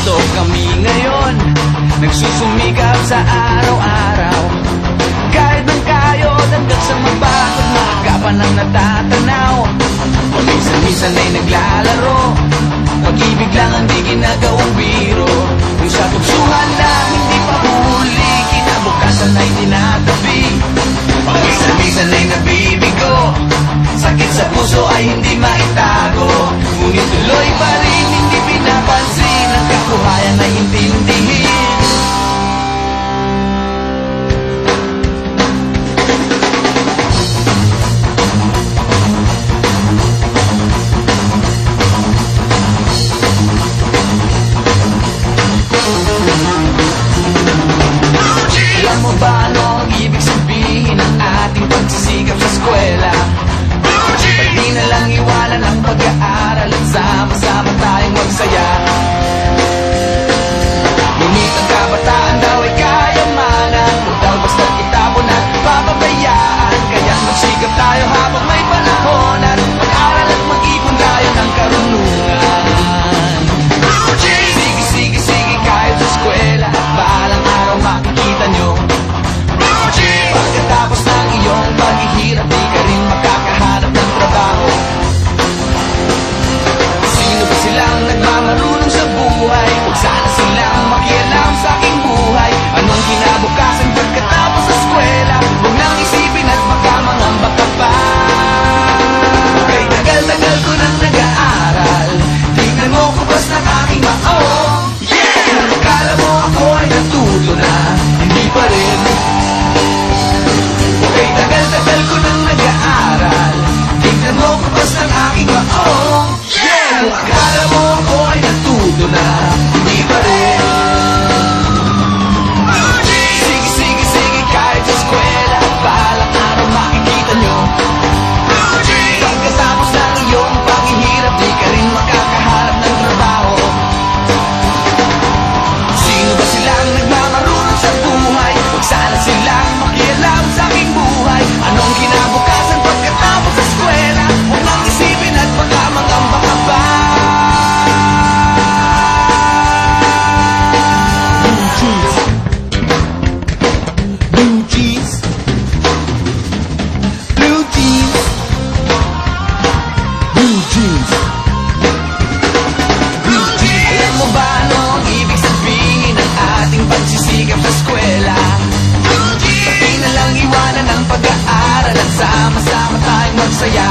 gusto kami ngayon, nagsusumikap sa araw-araw. Kahit ng kayod hanggang sa mabakot, makagapan ang natatanaw. Paminsan-minsan ay naglalaro, pag-ibig lang ang di ginagawang biro. Kung sa tuksuhan lang hindi pa huli, kinabukasan ay tinatabi. Paminsan-minsan ay nabibigo, sakit sa puso ay hindi maitago. Ngunit tuloy pa rin hindi pinapansin, ang kabuhayan ay intindihin. Alam mo ba ano ang ibig sabihin ng ating pagsisikap sa eskwela? Ba't di na lang iwanan ang pag-aaral at sama-sama tayong magsaya? Ngunit ang kabataan daw ay kayamanan, huwag daw basta itapon at papabayaan. Kaya magsikap tayo habang may panahon, at mag-aral at mag-ipon tayo ng karunungan. Sige, kahit sa eskwela, at balang araw makikita nyo. Pagkatapos ng iyong paghihirap, di ka rin makakahanap ng trabaho. Sino ba silang nagmamarunong sa buhay? Huwag sana silang makialam sa aking buhay. Anong kinabukasan pagkatapos sa eskwela? Huwag nang isipin at baka mangamba ka pa. Kay tagal-tagal ko nang nag-aaral, tingnan mo kubas ng aking maong. Kung akala mo ako ay natuto na, hindi pa rin. Okay, tagal-tagal ko nang nag-aaral, tingnan mo kubas ng aking maong. Kung akala mo ako ay natuto na, hindi pa rin. Sige, kahit sa eskwela, balang araw makikita nyo. Pagkatapos ng iyong paghihirap, di ka rin makakahanap ng trabaho. Sino ba silang nagmamarunong sa buhay? Huwag sana silang makialam sa aking buhay. Anong kinabukasan pagkatapos sa eskwela? Huwag nang isipin at baka mangamba ka pa. Blue jeans, blue jeans, blue jeans, blue jeans. Alam mo ba ano ang ibig sabihin ng ating pagsisikap sa eskwela? Di na lang iwanan ang pag-aaral at sama-sama tayong magsaya.